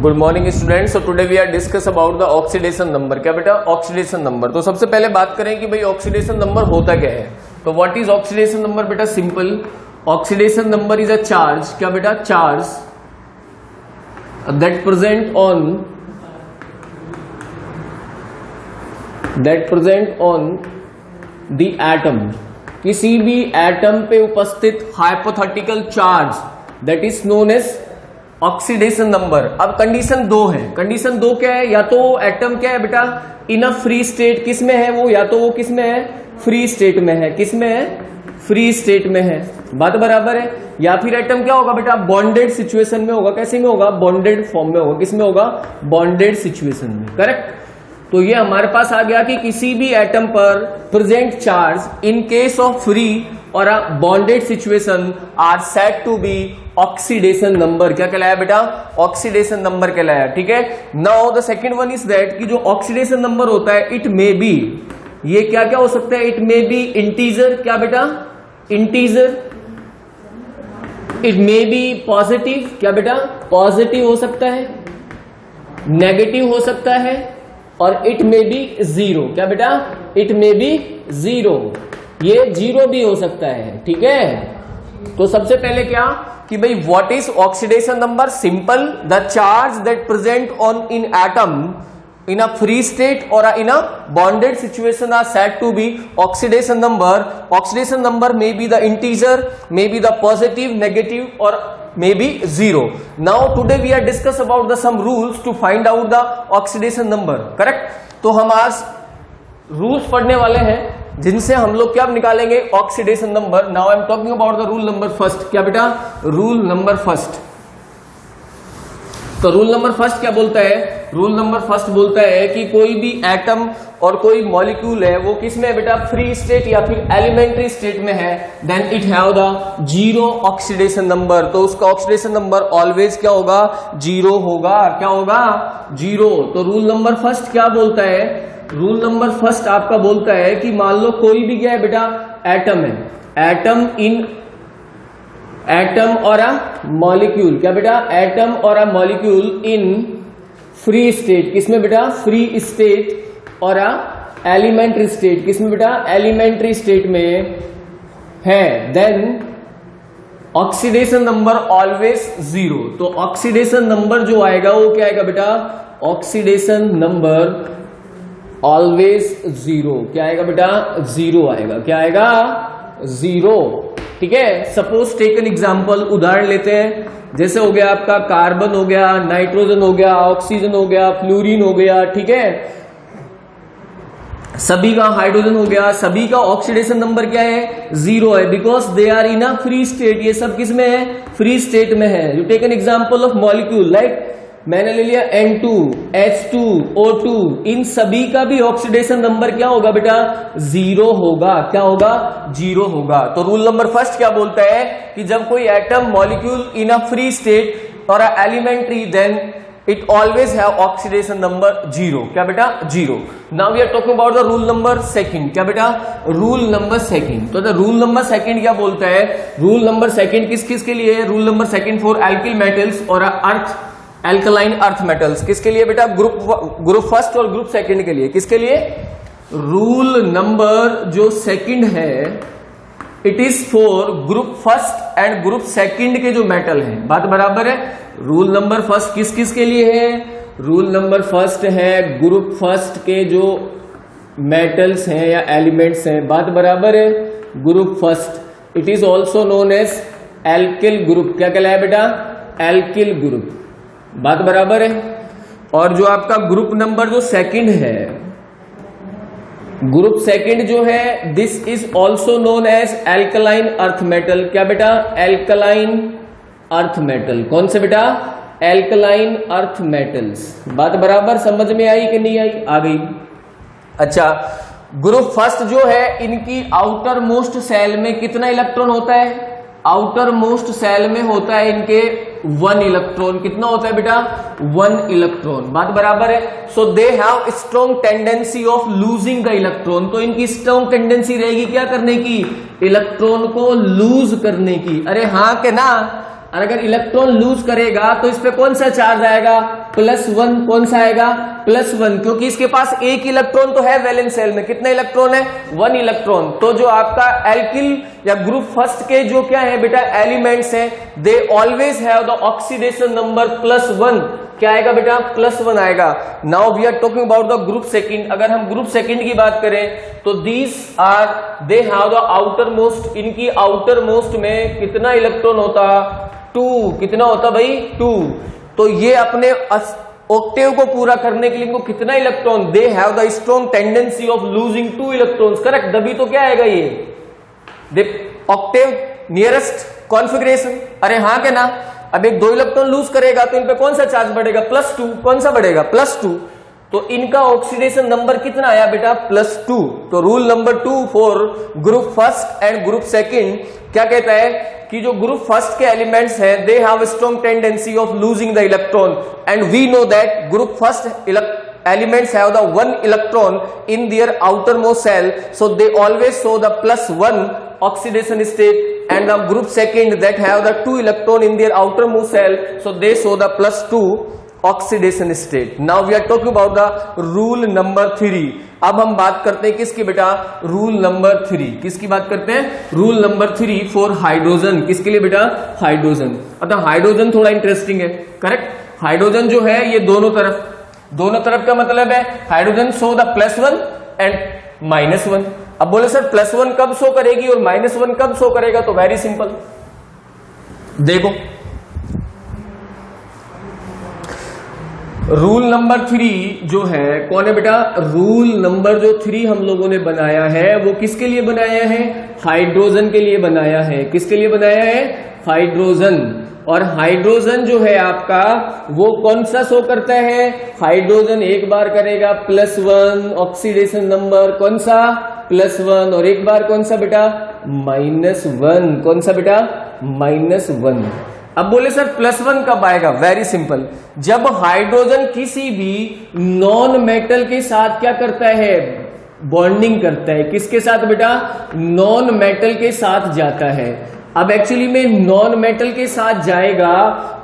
Good morning students. So today we are discuss about the oxidation number. क्या बेटा? Oxidation number. तो सबसे पहले बात करें कि भाई ऑक्सीडेशन नंबर होता क्या है। तो व्हाट इज ऑक्सीडेशन नंबर? बेटा simple, oxidation number is a charge. क्या बेटा? Charge that present on the atom, किसी भी एटम पे उपस्थित hypothetical charge that is known as oxidation number. अब कंडीशन 2 है। कंडीशन 2 क्या है? या तो एटम क्या है बेटा इन अ फ्री स्टेट, किस में है वो? या तो वो किस में है? फ्री स्टेट में है। किस में है? फ्री स्टेट में है। बात बराबर है। या फिर एटम क्या होगा बेटा? बॉन्डेड सिचुएशन में होगा। कैसे में होगा? बॉन्डेड फॉर्म में होगा। किस में होगा? बॉन्डेड सिचुएशन में। करेक्ट। तो ये हमारे पास आ गया कि किसी भी एटम पर present charge in case of free और a bonded situation are said to be oxidation number. क्या कहलाया बेटा? ऑक्सीडेशन नंबर कहलाया। ठीक है। Now the second one is that कि जो ऑक्सीडेशन नंबर होता है इट मे बी, ये क्या क्या हो सकता है? It may be integer. क्या बेटा? Integer. It may be positive. क्या बेटा? पॉजिटिव हो सकता है, नेगेटिव हो सकता है, और इट मे बी जीरो। क्या बेटा? It may be zero. ये जीरो भी हो सकता है। ठीक है। तो सबसे पहले क्या कि भाई what is oxidation number? Simple, the charge that present on in atom in a free state or in a bonded situation are said to be oxidation number. Oxidation number may be the integer, may be the positive, negative, or may be zero. Now today we are discuss about the some rules to find out the oxidation number. Correct? तो हम आज rules पढ़ने वाले हैं जिनसे हम लोग क्या निकालेंगे? Oxidation number. Now I am talking about the rule number first. क्या बेटा? Rule number first. तो रूल नंबर फर्स्ट क्या बोलता है? रूल नंबर फर्स्ट बोलता है कि कोई भी एटम और कोई मॉलिक्यूल है वो किस में है बेटा? फ्री स्टेट या फिर एलिमेंट्री स्टेट में है, then it have the zero oxidation number. तो उसका ऑक्सीडेशन नंबर ऑलवेज क्या होगा? जीरो होगा। क्या होगा? जीरो। तो रूल नंबर फर्स्ट क्या बोलता है? रूल नंबर फर्स्ट आपका बोलता है कि मान लो कोई भी क्या है बेटा? एटम है। एटम और अ मॉलिक्यूल। क्या बेटा? एटम और a molecule in free state. किसमें बेटा? फ्री स्टेट और अ एलिमेंट्री स्टेट। किसमें बेटा? एलिमेंट्री स्टेट में है, then oxidation number always zero. तो ऑक्सीडेशन नंबर जो आएगा वो क्या आएगा बेटा? Oxidation number always zero. क्या आएगा बेटा? जीरो आएगा। क्या आएगा? जीरो। ठीक है। सपोज टेक एन एग्जाम्पल, उदाहरण लेते हैं। जैसे हो गया आपका कार्बन हो गया, नाइट्रोजन हो गया, ऑक्सीजन हो गया, फ्लोरीन हो गया। ठीक है। सभी का हाइड्रोजन हो गया, सभी का ऑक्सीडेशन नंबर क्या है? जीरो है, because they are in a free state. ये सब किस में है? फ्री स्टेट में है। You take an example of molecule, like मैंने ले लिया N2, H2, O2, इन सभी का भी ऑक्सीडेशन नंबर क्या होगा बेटा? जीरो होगा। क्या होगा? जीरो होगा। तो रूल नंबर फर्स्ट क्या बोलता है कि जब कोई atom molecule in a free state और elementary, then it always have oxidation number zero. क्या बेटा? Zero. Now we are talking about the rule number second. क्या बेटा? Rule number second. तो द रूल नंबर सेकंड क्या बोलता है? Rule number second किस किस के लिए है? Rule number second for alkyl metals और अर्थ एल्कलाइन अर्थ मेटल्स। किसके लिए बेटा? ग्रुप फर्स्ट और ग्रुप सेकंड के लिए। किसके लिए? रूल नंबर जो सेकंड है it is for group first and group second के जो मेटल हैं। बात बराबर है। रूल नंबर फर्स्ट किस किस के लिए है? रूल नंबर फर्स्ट है ग्रुप फर्स्ट के जो मेटल्स हैं या एलिमेंट्स हैं। बात बराबर है। Group first it is also known as alkyl group. क्या कहलाया बेटा? Alkyl group. बात बराबर है। और जो आपका ग्रुप नंबर जो सेकंड है, ग्रुप सेकंड जो है, this is also known as alkaline earth metal. क्या बेटा? Alkaline earth metal. कौन से बेटा? Alkaline earth metals. बात बराबर समझ में आई कि नहीं आई? आ गई। अच्छा, ग्रुप फर्स्ट जो है इनकी आउटर मोस्ट सेल में कितना इलेक्ट्रॉन होता है? आउटर मोस्ट सेल में होता है इनके 1 इलेक्ट्रॉन। कितना होता है बेटा? 1 इलेक्ट्रॉन। बात बराबर है। So they have strong tendency of losing the electron. तो इनकी स्ट्रॉन्ग टेंडेंसी रहेगी क्या करने की? इलेक्ट्रॉन को लूज करने की। अरे हाँ के ना? और अगर इलेक्ट्रॉन लूज करेगा तो इस पे कौन सा चार्ज आएगा, +1। कौन सा आएगा, +1, क्योंकि इसके पास एक इलेक्ट्रॉन तो है वैलेंस शेल में। कितना इलेक्ट्रॉन है, 1 इलेक्ट्रॉन। तो जो आपका एल्किल या ग्रुप फर्स्ट के जो क्या है बेटा एलिमेंट्स हैं, they always have the oxidation number +1। क्या आएगा बेटा, +1 आएगा। Now we are talking about the group second. अगर हम ग्रुप सेकंड की बात करें तो these are they have the outermost, इनकी आउटर मोस्ट में कितना इलेक्ट्रॉन होता, 2। कितना होता भाई, 2। तो ये अपने ऑक्टेव को पूरा करने के लिए इनको कितना electron, they have the strong tendency of losing 2 electrons. Correct, तभी तो क्या आएगा ये, दे ऑक्टेव नियरेस्ट कॉन्फिगरेशन। अरे हाँ के ना। अब एक 2 इलेक्ट्रॉन लूज करेगा तो इन पे कौन सा चार्ज बढ़ेगा, +2। कौन सा बढ़ेगा, +2। तो इनका ऑक्सीडेशन नंबर कितना आया बेटा, +2। तो rule number 2 for group first and group second क्या कहता है कि जो ग्रुप फर्स्ट के एलिमेंट्स हैं, they have strong tendency of losing the electron and we know that group first elements have the 1 electron in their outermost shell, so they always show the +1 oxidation state, and the group second that have the 2 electron in their outermost shell, so they show the +2 oxidation state. Now we are talking about the rule number 3. अब हम बात करते हैं किसकी बेटा, rule number 3। किसकी बात करते हैं, रूल नंबर 3 फॉर हाइड्रोजन। किसके लिए बेटा, हाइड्रोजन। अतः हाइड्रोजन थोड़ा इंटरेस्टिंग है। करेक्ट, हाइड्रोजन जो है ये दोनों तरफ का मतलब है हाइड्रोजन शो द +1 एंड -1। अब बोले सर +1 कब शो करेगी और -1 कब शो करेगा, तो वेरी सिंपल, देखो रूल नंबर 3 जो है कौन है बेटा, रूल नंबर जो 3 हम लोगों ने बनाया है वो किसके लिए बनाया है, हाइड्रोजन के लिए बनाया है। किसके लिए बनाया है, हाइड्रोजन। और हाइड्रोजन जो है आपका वो कौन सा शो करता है, हाइड्रोजन एक बार करेगा +1 ऑक्सीडेशन नंबर, कौन सा, +1, और एक बार कौन सा बेटा, -1। कौन सा बेटा, -1। अब बोले सर +1 कब आएगा, वेरी सिंपल, जब हाइड्रोजन किसी भी नॉन मेटल के साथ क्या करता है, बॉन्डिंग करता है। किसके साथ बेटा, नॉन मेटल के साथ जाता है। अब एक्चुअली में नॉन मेटल के साथ जाएगा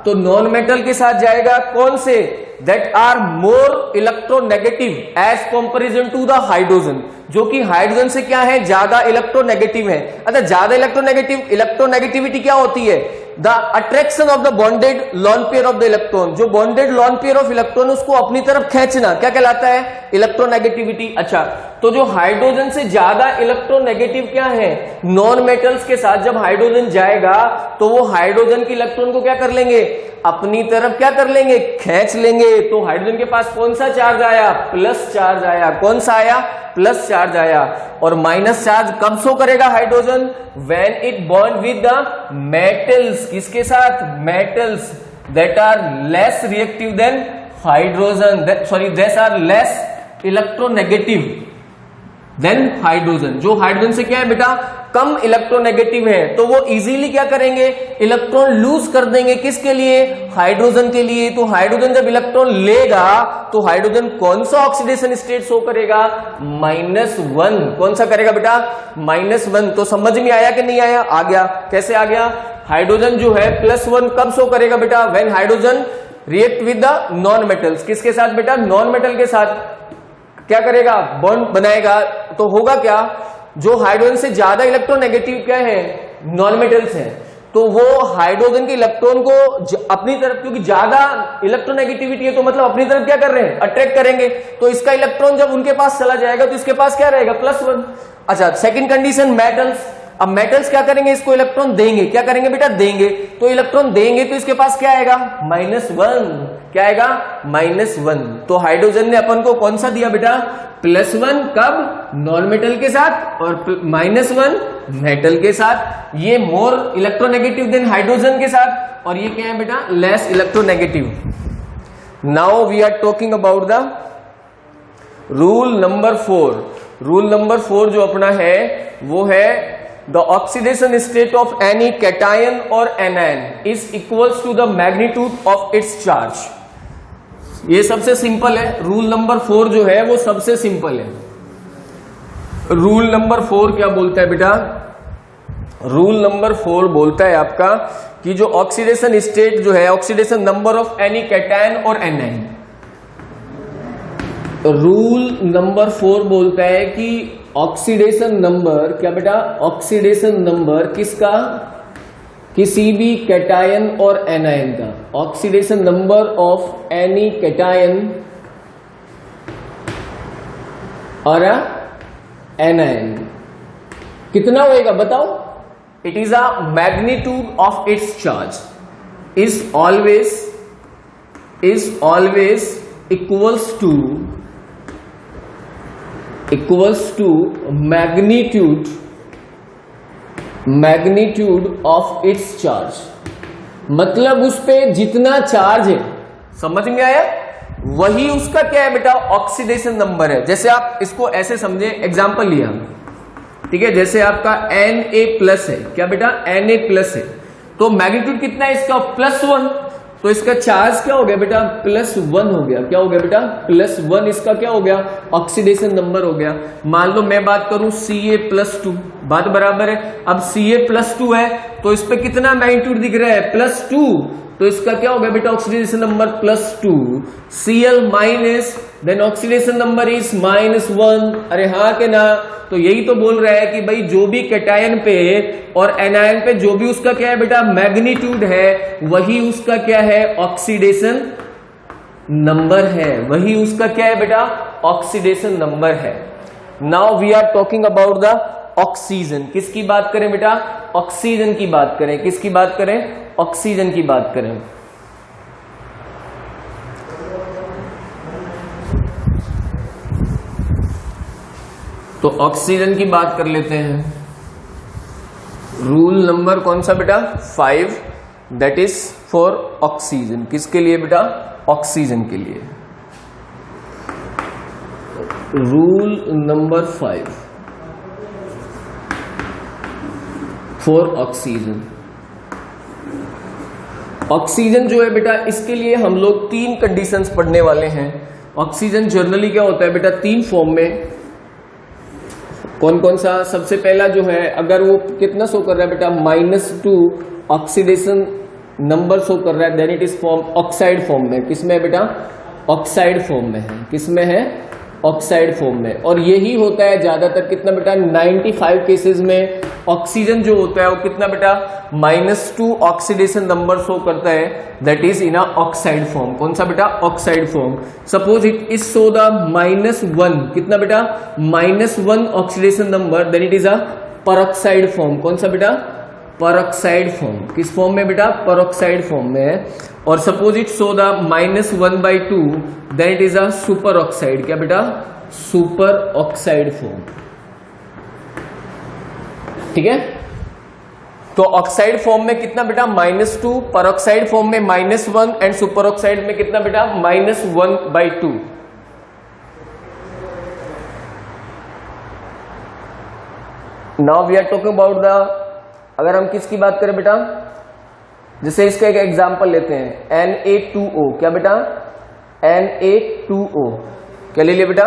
तो नॉन मेटल के साथ जाएगा कौन से, that are more electronegative as comparison to the hydrogen, जो कि हाइड्रोजन से क्या है, ज्यादा इलेक्ट्रोनेगेटिव है। अच्छा, ज्यादा इलेक्ट्रोनेगेटिविटी क्या होती है, the attraction of the bonded lone pair of the electron. जो bonded lone pair of electron उसको अपनी तरफ खींचना क्या कहलाता है, इलेक्ट्रोनेगेटिविटी। अच्छा, तो जो हाइड्रोजन से ज्यादा इलेक्ट्रोनेगेटिव क्या है, नॉन मेटल्स के साथ जब हाइड्रोजन जाएगा तो वो हाइड्रोजन के इलेक्ट्रॉन को क्या कर लेंगे, अपनी तरफ क्या कर लेंगे, खींच लेंगे। तो हाइड्रोजन के पास कौन सा चार्ज आया, प्लस चार्ज आया। कौन सा आया, प्लस चार्ज आया। और माइनस चार्ज कब शो करेगा hydrogen, when it bond with the metals. किसके साथ, metals that are less reactive than hydrogen, sorry that are less electronegative than hydrogen. जो हाइड्रोजन से क्या है बेटा, कम इलेक्ट्रोनेगेटिव है, तो वो इजीली क्या करेंगे, इलेक्ट्रॉन लूज कर देंगे। किसके लिए, हाइड्रोजन के लिए। तो हाइड्रोजन जब इलेक्ट्रॉन लेगा तो हाइड्रोजन कौन सा ऑक्सीडेशन स्टेट शो करेगा, -1। कौन सा करेगा बेटा, -1। तो समझ में आया कि नहीं आया, आ गया। कैसे आ गया, हाइड्रोजन जो है +1 कब शो करेगा बेटा, when hydrogen react with the non metals. किसके साथ बेटा, नॉन मेटल के साथ क्या करेगा, बॉन्ड बनाएगा। तो होगा क्या, जो हाइड्रोजन से ज्यादा इलेक्ट्रोनेगेटिव क्या है, नॉन मेटल्स है, तो वो हाइड्रोजन के इलेक्ट्रॉन को अपनी तरफ, क्योंकि ज्यादा इलेक्ट्रोनेगेटिविटी है तो मतलब अपनी तरफ क्या कर रहे हैं, अट्रैक्ट करेंगे। तो इसका इलेक्ट्रॉन जब उनके पास चला जाएगा तो इसके पास क्या रहेगा, +1। अच्छा, सेकंड कंडीशन मेटल्स। अब मेटल्स क्या करेंगे, इसको इलेक्ट्रॉन देंगे। क्या करेंगे बेटा, देंगे। तो इलेक्ट्रॉन देंगे तो इसके पास क्या आएगा, -1। क्या आएगा, -1। तो हाइड्रोजन ने अपन को कौन सा दिया बेटा, +1 कब, नॉन मेटल के साथ, और -1 मेटल के साथ। ये मोर इलेक्ट्रोनेगेटिव देन हाइड्रोजन के साथ, और ये क्या है बेटा, less electronegative. Now we are talking about the rule number 4। Rule number 4 जो अपना है वो है the oxidation state of any cation or anion is equals to the magnitude of its charge। ये सबसे सिंपल है, रूल नंबर 4 जो है वो सबसे सिंपल है। रूल नंबर 4 क्या बोलता है बेटा, रूल नंबर 4 बोलता है आपका कि जो ऑक्सीडेशन स्टेट जो है, oxidation number of any cation और एनायन, रूल नंबर 4 बोलता है कि ऑक्सीडेशन नंबर, क्या बेटा, ऑक्सीडेशन नंबर किसका, किसी भी कैटायन और एनायन का, oxidation number of any cation और एनायन कितना होएगा बताओ? It is a magnitude of its charge is always equals to magnitude of its charge. मतलब उस पे जितना चार्ज है, समझ में आया, वही उसका क्या है बेटा, ऑक्सीडेशन नंबर है। जैसे आप इसको ऐसे समझे, एग्जांपल लिया, ठीक है, जैसे आपका Na+ है, क्या बेटा, Na+ है, तो मैग्नीट्यूड कितना है इसका, +1, तो इसका चार्ज क्या हो गया बेटा, +1 हो गया। क्या हो गया बेटा, +1 इसका क्या हो गया, ऑक्सीडेशन नंबर हो गया। मान लो मैं बात करूं Ca+2, बात बराबर है। अब Ca+2 है तो इस पे कितना मैग्नीट्यूड दिख रहा है, +2, तो इसका क्या हो गया बेटा, oxidation number +2। Cl- then oxidation number is -1। अरे हाँ के ना, तो यही तो बोल रहा है कि भाई जो भी कैटायन पे और एनायन पे जो भी उसका क्या है बेटा, मैग्नीट्यूड है, वही उसका क्या है, ऑक्सीडेशन नंबर है, वही उसका क्या है बेटा, ऑक्सीडेशन नंबर है। Now we are talking about the oxygen. किसकी बात करें बेटा, ऑक्सीजन की बात करें। किसकी बात करें, ऑक्सीजन की बात करें। तो ऑक्सीजन की बात कर लेते हैं। रूल नंबर कौन सा बेटा, 5, दैट इज फॉर ऑक्सीजन। किसके लिए बेटा, ऑक्सीजन के लिए। Rule number 5 for oxygen. Oxygen जो है बेटा, इसके लिए हम लोग 3 कंडीशंस पढ़ने वाले हैं। ऑक्सीजन जनरली क्या होता है बेटा, 3 फॉर्म में। कौन कौन सा, सबसे पहला जो है, अगर वो कितना शो कर रहा है बेटा, -2 ऑक्सीडेशन नंबर शो कर रहा है, then it is form oxide form में। किसमें है बेटा, ऑक्साइड फॉर्म में है। किसमें है, ऑक्साइड फॉर्म में। और यही होता है ज्यादातर, कितना बेटा, 95 केसेस में ऑक्सीजन जो होता है वो कितना बेटा, -2 ऑक्सीडेशन नंबर शो करता है, that is in a oxide form. कौन सा बेटा, oxide form. Suppose it is show the -1, कितना बेटा, -1 oxidation number, then it is a peroxide form. कौन सा बेटा, परऑक्साइड फॉर्म। किस फॉर्म में बेटा, परऑक्साइड फॉर्म में है। और suppose it show the -1/2, then it is a super oxide. क्या बेटा, सुपर ऑक्साइड फॉर्म। ठीक है, तो ऑक्साइड फॉर्म में कितना बेटा, -2, परऑक्साइड फॉर्म में -1 एंड सुपर ऑक्साइड में कितना बेटा, -1/2। Now we are talking about the, अगर हम किसकी बात करें बेटा, जैसे इसका एक एग्जांपल लेते हैं, Na2O। क्या बेटा, Na2O, क्या ले लिया बेटा,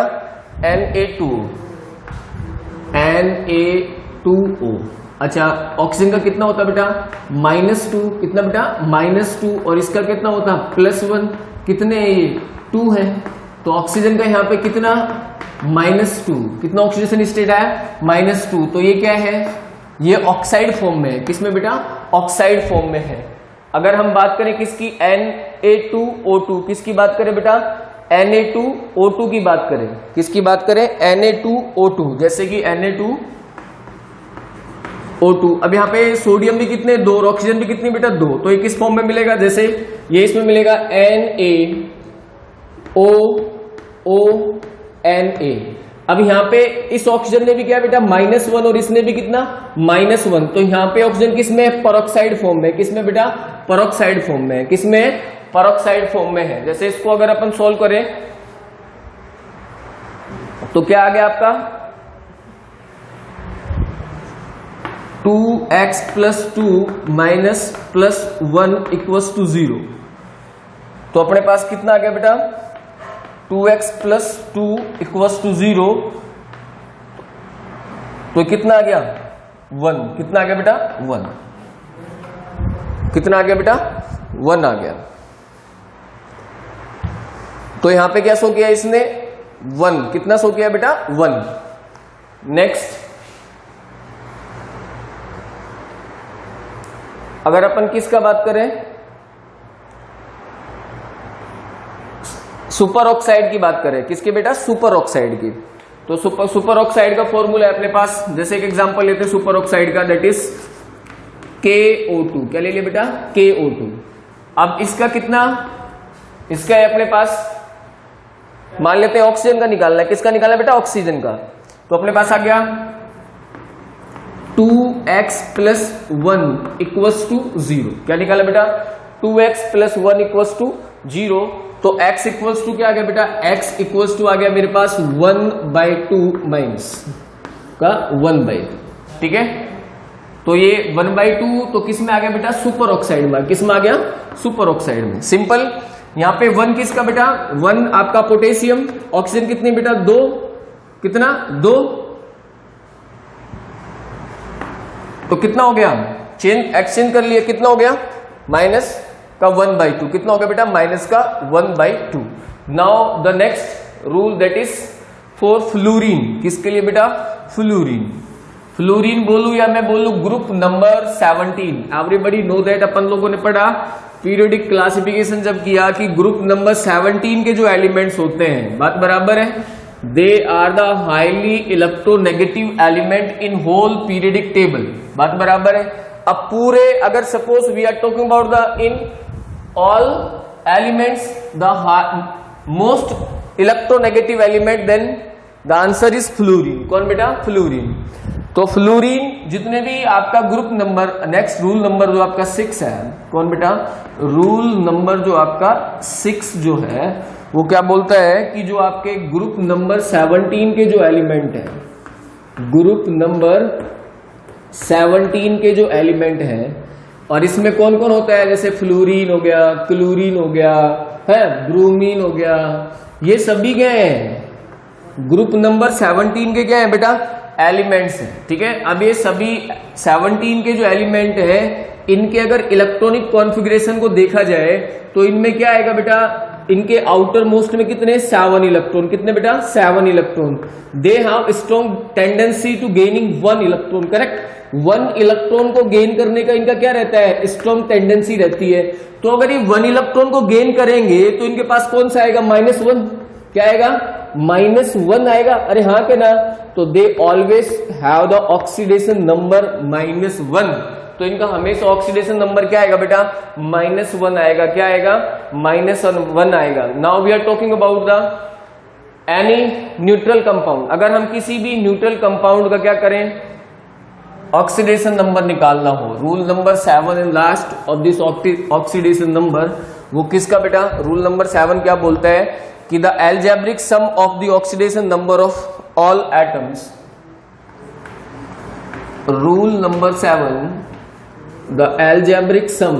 Na2O। Na2O, अच्छा, ऑक्सीजन का कितना होता है बेटा, -2, कितना बेटा, -2, और इसका कितना होता है, +1, कितने, 2 है, तो ऑक्सीजन का यहाँ पे कितना, -2, कितना ऑक्सीडेशन स्टेट आया, -2, तो ये क्या है, ये ऑक्साइड फॉर्म में है। किसमें बेटा, ऑक्साइड फॉर्म में है। अगर हम बात करें किसकी, Na2O2, किसकी बात करें बेटा, Na2O2 की बात करें। किसकी बात करें, Na2O2, जैसे कि Na2O2। अब यहाँ पे सोडियम भी कितने, 2, और ऑक्सीजन भी कितनी बेटा, 2, तो ये किस फॉर्म में मिलेगा, जैसे ये इसमें मिलेगा NaOONA। अब यहाँ पे इस ऑक्सीजन ने भी क्या बेटा, -1, और इसने भी कितना, -1, तो यहाँ पे ऑक्सीजन किसमें, परऑक्साइड फॉर्म में। किसमें बेटा, परऑक्साइड फॉर्म में। किसमें, परऑक्साइड फॉर्म में है। जैसे इसको अगर अपन सॉल्व करें तो क्या आ गया आपका, 2x + 2 -+1 = 0। तो अपने पास कितना आ गया बेटा, 2x + 2 = 0, तो कितना आ गया, 1, कितना आ गया बेटा 1, कितना आ गया बेटा 1 आ गया। तो यहां पे क्या शो किया इसने 1, कितना शो किया बेटा 1। नेक्स्ट अगर अपन किसका बात करें, सुपर ऑक्साइड की बात करें, किसके बेटा सुपर ऑक्साइड की, तो सुपर ऑक्साइड का फॉर्मूला है अपने पास, जैसे एक एग्जांपल लेते हैं सुपर ऑक्साइड का, दैट इज KO2, क्या ले लिया बेटा KO2। अब इसका कितना, इसका है अपने पास, मान लेते हैं ऑक्सीजन का निकालना है, किसका निकालना है बेटा ऑक्सीजन का, तो अपने पास आ गया 2x + 1 = 0, क्या निकाला बेटा 2x + 1 = 0, तो x इक्वल्स टू क्या आ गया बेटा, x इक्वल्स टू आ गया मेरे पास 1/2 माइनस का 1/2, ठीक है। तो ये 1/2 तो किस में आ गया बेटा सुपर ऑक्साइड में, किस में आ गया सुपर ऑक्साइड में। सिंपल, यहां पे 1 किसका बेटा 1 आपका पोटेशियम, ऑक्सीजन कितनी बेटा 2, कितना 2, तो कितना हो गया, चेंज एक्सचेंज कर लिया, कितना हो गया माइनस का 1/2, कितना हो गया बेटा माइनस का 1/2। Now the next rule that is for fluorine, किसके लिए बेटा फ्लोरीन, फ्लोरीन बोलू या मैं बोलू group number 17, everybody know that, अपन लोगों ने पढ़ा पीरियोडिक क्लासिफिकेशन जब किया कि ग्रुप नंबर 17 के जो एलिमेंट्स होते हैं, बात बराबर है, they are the highly electronegative element in whole periodic table, बात बराबर है। अब पूरे अगर suppose we are talking about the in all elements the most electronegative element, then the answer is fluorine, कौन बेटा फ्लोरीन। तो फ्लोरीन जितने भी आपका group number, next rule number जो आपका 6 है, कौन बेटा रूल नंबर जो आपका 6 जो है वो क्या बोलता है कि जो आपके ग्रुप नंबर 17 के जो एलिमेंट है, ग्रुप नंबर 17 के जो एलिमेंट है, और इसमें कौन कौन होता है, जैसे फ्लोरीन हो गया, क्लोरीन हो गया है, ब्रोमीन हो गया, ये सभी क्या है ग्रुप नंबर 17 के क्या है बेटा एलिमेंट्स हैं, ठीक है। अब ये सभी 17 के जो एलिमेंट है, इनके अगर इलेक्ट्रॉनिक कॉन्फ़िगरेशन को देखा जाए तो इनमें क्या आएगा बेटा, इनके आउटर मोस्ट में कितने 7 इलेक्ट्रॉन, कितने बेटा 7 electron, they have strong tendency to gaining 1 electron, correct. 1 electron को गेन करने का इनका क्या रहता है, स्ट्रॉन्ग टेंडेंसी रहती है। तो अगर ये 1 इलेक्ट्रॉन को गेन करेंगे तो इनके पास कौन सा आएगा -1, क्या आएगा -1 आएगा, अरे हाँ के ना, तो दे always have the oxidation number -1, तो इनका हमेशा ऑक्सीडेशन नंबर क्या आएगा बेटा -1 आएगा, क्या आएगा -1 आएगा। Now we are talking about the any neutral compound, अगर हम किसी भी न्यूट्रल कंपाउंड का क्या करें ऑक्सीडेशन नंबर निकालना हो, rule number 7 and last of this oxidation number, वो किसका बेटा रूल नंबर 7 क्या बोलता है कि the algebraic sum of the oxidation number of all atoms, rule number 7, the algebraic sum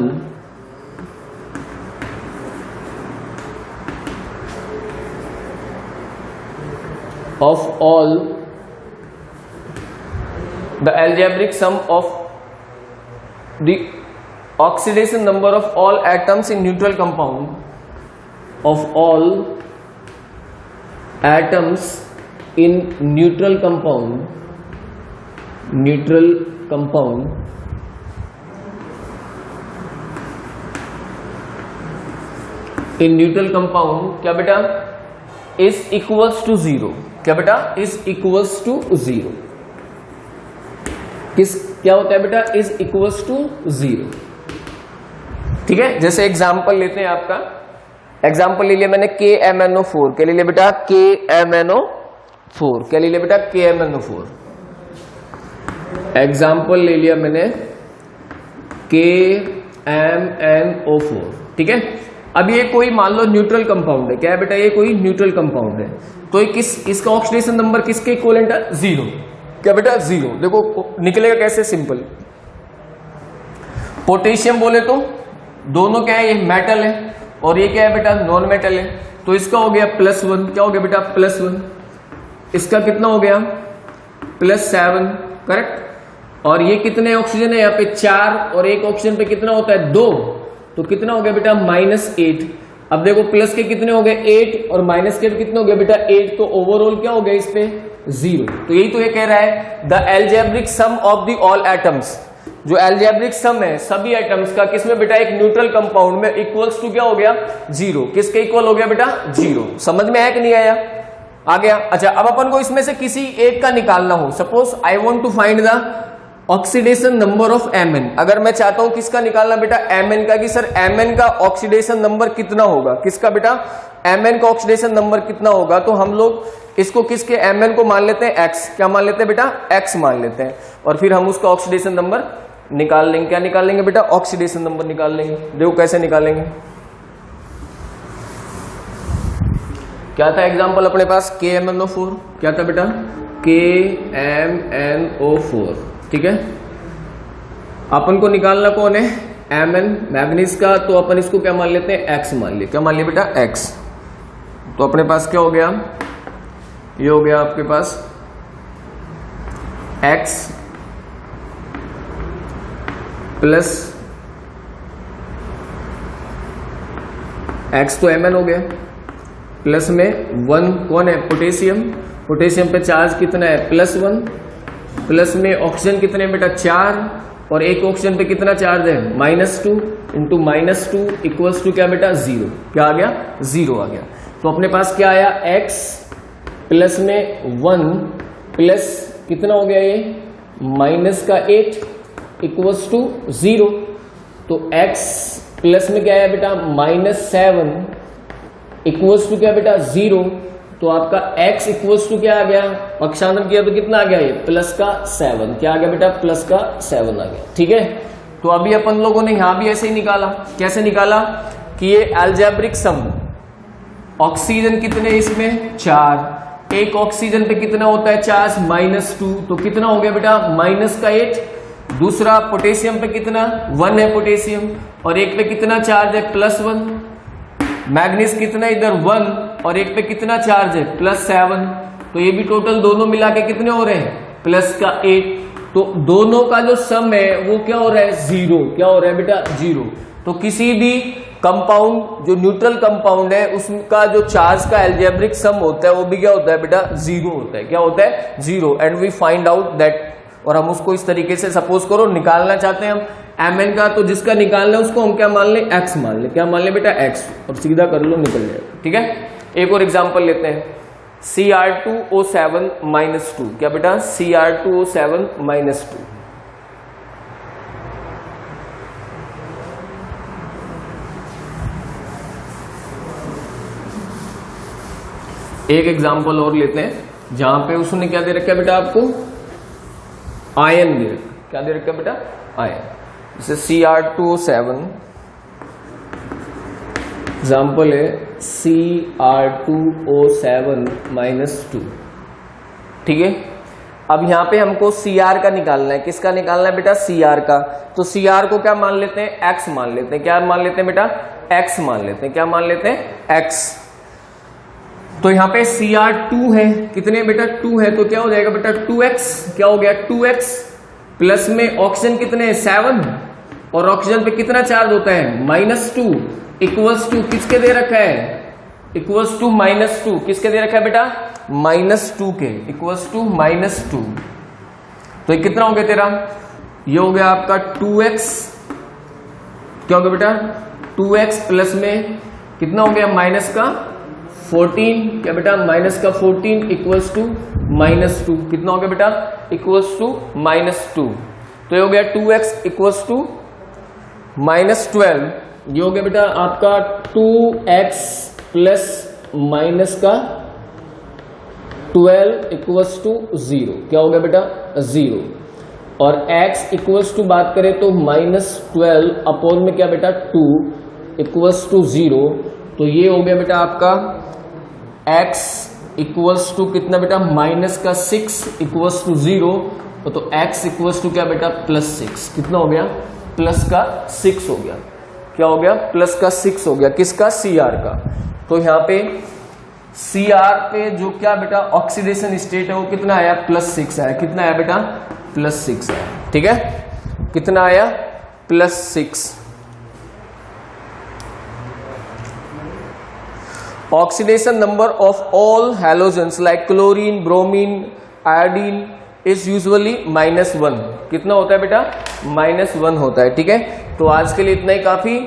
of all, the algebraic sum of the oxidation number of all atoms in neutral compound, of all atoms in neutral compound, neutral compound in neutral compound क्या बेटा is equals to 0, क्या बेटा is equals to 0, किस क्या होता है बेटा is equals to 0, ठीक है। जैसे एग्जांपल लेते हैं, आपका एग्जांपल ले लिया मैंने KMnO4, क्या ले लिया बेटा KMnO4, क्या ले लिया बेटा KMnO4, एग्जांपल ले लिया मैंने KMnO4, ठीक है। अब ये कोई मान लो न्यूट्रल कंपाउंड है, क्या है बेटा ये कोई न्यूट्रल कंपाउंड है, तो इसका ऑक्सीडेशन नंबर किसके इक्विवेलेंट है 0, क्या बेटा 0। देखो निकलेगा कैसे, सिंपल, पोटेशियम बोले तो दोनों क्या है, ये मेटल है और ये क्या है बेटा नॉन मेटल है, तो इसका हो गया +1, क्या हो गया बेटा +1, इसका कितना हो गया +7, करेक्ट। और ये कितने ऑक्सीजन है यहाँ पे 4 और एक ऑक्सीजन पे कितना होता है 2, तो कितना हो गया बेटा -8। अब देखो प्लस के कितने हो गए 8 और माइनस के कितने हो गए बेटा 8, तो ओवरऑल क्या हो गया इस पे 0। तो यही तो ये कह रहा है the algebraic sum of the all atoms, जो एल्जेब्रिक सम है सभी एटम्स का किसमें बेटा एक न्यूट्रल कंपाउंड में इक्वल्स टू क्या हो गया 0। किसके इक्वल हो गया बेटा 0। समझ में आया कि नहीं आया? आ गया। अच्छा अब अपन को इसमें से किसी एक का निकालना हो, suppose I want to find the oxidation number of Mn। अगर मैं चाहता हूं किसका निकालना बेटा Mn का, कि सर Mn का ऑक्सीडेशन नंबर कितना होगा, किसका बेटा Mn का ऑक्सीडेशन नंबर कितना होगा, तो हम लोग इसको किसके Mn को मान लेते हैं x। क्या मान लेते हैं बेटा x मान लेते हैं, और फिर हम उसका ऑक्सीडेशन नंबर निकाल लेंगे। क्या निकाल लेंगे बेटा ऑक्सीडेशन नंबर निकाल लेंगे। देखो कैसे निकालेंगे। क्या था एग्जांपल अपने पास KMnO4, क्या था बेटा KMnO4, ठीक है। अपन को निकालना कौन है Mn मैग्नीज का, तो अपन इसको क्या मान लेते हैं x मान लिया। क्या मान लिया बेटा x। तो अपने पास क्या हो गया, ये हो गया आपके पास x प्लस x तो Mn हो गया, प्लस में 1 कौन है पोटेशियम, पोटेशियम पे चार्ज कितना है +1, प्लस में ऑक्सीजन कितने बेटा 4 और एक ऑक्सीजन पे कितना चार्ज है -2 इंटू -2 इक्वल्स टू क्या बेटा 0। क्या आ गया 0 आ गया। तो अपने पास क्या आया x प्लस में 1 प्लस कितना हो गया ये -8 इक्वल्स टू 0। तो x प्लस में क्या आया बेटा -7 इक्वल्स टू क्या बेटा 0। तो आपका x इक्वल्स टू क्या आ गया, पक्षांतर किया तो कितना आ गया ये +7। क्या आ गया बेटा +7 आ गया, ठीक है। तो अभी अपन लोगों ने यहां भी ऐसे ही निकाला। कैसे निकाला कि ये अलजेब्रिक सम, ऑक्सीजन कितने इसमें 4, एक ऑक्सीजन पे कितना होता है चार्ज -2, तो कितना हो गया बेटा -8। दूसरा पोटेशियम पे कितना 1 है पोटेशियम, और एक पे कितना चार्ज है +1। मैग्नीज कितना इधर 1 और एक पे कितना चार्ज है +7, तो ये भी टोटल दोनों मिला के कितने हो रहे हैं +8। तो दोनों का जो सम है वो क्या हो रहा है 0। क्या हो रहा है बेटा 0। तो किसी भी कंपाउंड जो न्यूट्रल कंपाउंड है उसका जो चार्ज का एल्जेब्रिक सम होता है वो भी क्या होता है बेटा 0 होता है। क्या होता है 0। And we find out that, और हम उसको इस तरीके से सपोज करो निकालना चाहते हैं हम Mn का, तो जिसका निकालना है उसको हम क्या मान लें x मान लें। क्या मान लें बेटा x, और सीधा कर लो निकल जाएगा, ठीक है। एक और एग्जांपल लेते हैं Cr2O7 -2। क्या बेटा Cr2O7 -2। एक एग्जांपल और लेते हैं जहां पे उसने क्या दे रखा है बेटा आपको आयन दे रखा। क्या दे रखा है बेटा आयन। जैसे Cr2O7 एग्जाम्पल है Cr2O7 -2, ठीक है। अब यहां पे हमको Cr का निकालना है। किसका निकालना है बेटा Cr का। तो Cr को क्या मान लेते हैं x मान लेते हैं। क्या मान लेते हैं बेटा x मान लेते हैं। क्या मान लेते हैं x। तो यहां पे Cr2 है, कितने बेटा 2 है, तो क्या हो जाएगा बेटा 2x। क्या हो गया 2x, प्लस में ऑक्सीजन कितने 7 और ऑक्सीजन पे कितना चार्ज होता है -2 इक्वल्स टू किसके दे रखा है इक्वल्स टू -2 किसके दे रखा है बेटा -2 के इक्वल्स टू -2। तो ये कितना हो गया तेरा, ये हो गया आपका 2x। क्या हो गया बेटा 2x प्लस में कितना हो गया -14। क्या बेटा -14 इक्वल्स टू -2। कितना हो गया बेटा इक्वल्स टू -2। तो ये हो गया 2x इक्वल्स टू -12। ये हो गया बेटा आपका 2x प्लस -12 इक्वल्स टू 0। क्या हो गया बेटा 0। और x इक्वल्स टू बात करें तो -12 अपॉन में क्या बेटा 2 इक्वल्स टू 0। तो ये हो गया बेटा आपका x इक्वल्स टू कितना बेटा -6 इक्वल्स टू 0। तो x इक्वल्स टू क्या बेटा +6। कितना हो गया +6 हो गया। क्या हो गया +6 हो गया। किसका Cr का। तो यहाँ पे Cr पे जो क्या बेटा ऑक्सीडेशन स्टेट है वो कितना आया +6 आया। कितना आया बेटा +6 आया। ठीक है, कितना आया +6। Oxidation number of all halogens like chlorine, bromine, iodine is usually -1। कितना होता है बेटा? -1 होता है। ठीक है, तो आज के लिए इतना ही काफी।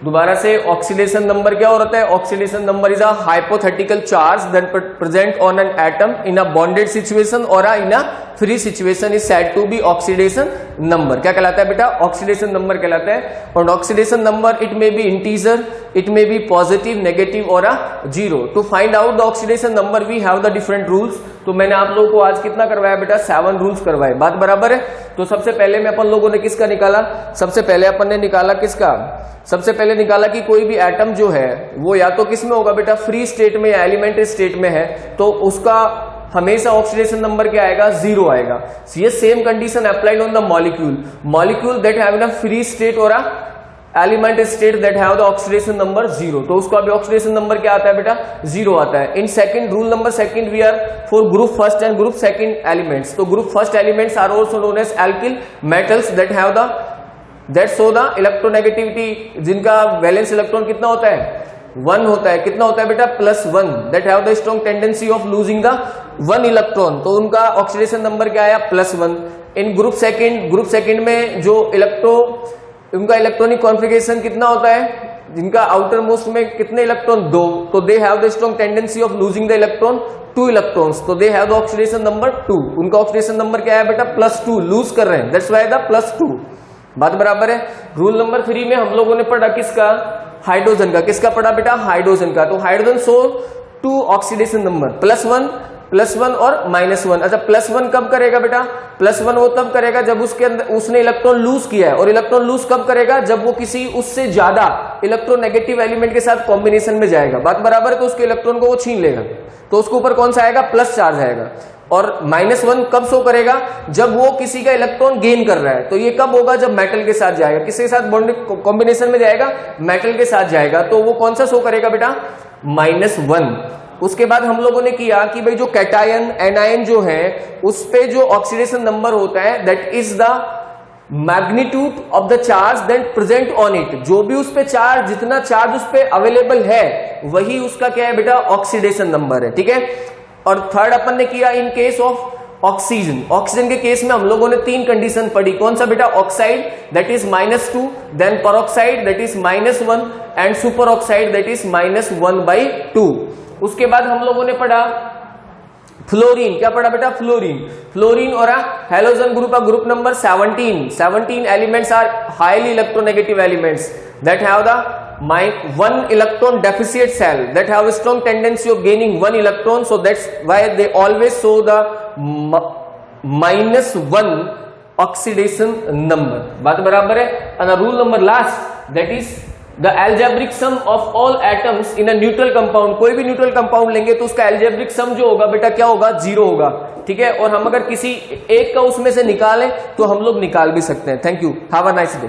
दोबारा से ऑक्सीडेशन नंबर क्या होता है? Oxidation number is a hypothetical charge that present on an atom in a bonded situation और in a free situation is said to be oxidation number. क्या कहलाता है बेटा? ऑक्सीडेशन नंबर कहलाता है। और oxidation number it may be integer, it may be positive, negative और 0। To find out the oxidation number we have the different rules. तो मैंने आप लोगों को आज कितना करवाया बेटा? 7 रूल्स करवाए। बात बराबर है? तो सबसे पहले में अपन लोगों ने किसका निकाला? सबसे पहले अपन ने निकाला किसका? सबसे पहले निकाला कि कोई भी एटम जो है वो या तो किस में होगा बेटा? फ्री स्टेट में या एलिमेंट्री स्टेट में है, तो उसका हमेशा ऑक्सीडेशन नंबर क्या आएगा? 0 आएगा। ये same condition applied on the molecule that have in a free state और element state that have the oxidation number 0। तो उसका भी ऑक्सीडेशन नंबर क्या आता है बेटा? 0 आता है। In second rule number second we are for group first and group second elements. तो group first elements are also known as alkali metals that have the that show the electronegativity, जिनका valence electron कितना होता है? 1 होता है। कितना होता है बेटा? +1। That have the strong tendency of losing the 1 electron. तो उनका ऑक्सीडेशन नंबर क्या आया? +1। इन ग्रुप सेकंड में जो उनका इलेक्ट्रॉनिक कॉन्फिगरेशन कितना होता है? जिनका आउटर मोस्ट में कितने इलेक्ट्रॉन? 2। तो they have the strong tendency of losing the electron 2 electrons. तो they have the oxidation number 2। उनका ऑक्सीडेशन नंबर क्या है बेटा? +2। लूज कर रहे हैं, दैट्स व्हाई द +2। बात बराबर है? रूल नंबर 3 में हम लोगों ने पढ़ा किसका? हाइड्रोजन का। किसका पढ़ा बेटा? हाइड्रोजन का। तो हाइड्रोजन शो 2 ऑक्सीडेशन नंबर, +1 और -1। अच्छा, +1 कब करेगा बेटा? +1 वो तब करेगा जब उसके अंदर उसने इलेक्ट्रॉन लूज किया है। और इलेक्ट्रॉन लूज कब करेगा? जब वो किसी उससे ज्यादा इलेक्ट्रोनेगेटिव एलिमेंट के साथ कॉम्बिनेशन में जाएगा। बात बराबर है? तो उसके इलेक्ट्रॉन को वो छीन लेगा, तो उसके ऊपर कौन सा आएगा? प्लस चार्ज आएगा। और -1 कब शो करेगा? जब वो किसी का इलेक्ट्रॉन गेन कर रहा है। तो ये कब होगा? जब मेटल के साथ जाएगा। किसके साथ बॉन्डिंग कॉम्बिनेशन में जाएगा? मेटल के साथ जाएगा। तो वो कौन सा शो करेगा बेटा? -1। उसके बाद हम लोगों ने किया कि भाई जो कैटायन एनायन जो है उस पे जो ऑक्सीडेशन नंबर होता है that is the magnitude of the charge that present on it. जो भी उस पे चार्ज, जितना चार्ज उस पे अवेलेबल है वही उसका क्या है बेटा? ऑक्सीडेशन नंबर है। ठीक है। और थर्ड अपन ने किया इन केस ऑफ ऑक्सीजन। ऑक्सीजन के केस में हम लोगों ने 3 कंडीशन पढ़ी। कौन सा बेटा? Oxide that is -2, then peroxide that is -1 and super oxide that is -1/2। उसके बाद हम लोगों ने पढ़ा फ्लोरीन। क्या पढ़ा बेटा? फ्लोरीन और हैलोजन ग्रुप का group number 17 elements are highly electronegative elements that have the 1 electron deficit cell that have a strong tendency of gaining 1 electron, so that's why they always show the -1 oxidation number. बात बराबर है? and rule number last that is the algebraic sum of all atoms in a neutral compound. कोई भी neutral compound लेंगे तो उसका algebraic sum जो होगा बेटा क्या होगा? 0 होगा। ठीक है। और हम अगर किसी एक का उसमें से निकालें तो हम लोग निकाल भी सकते हैं। Thank you, have a nice day.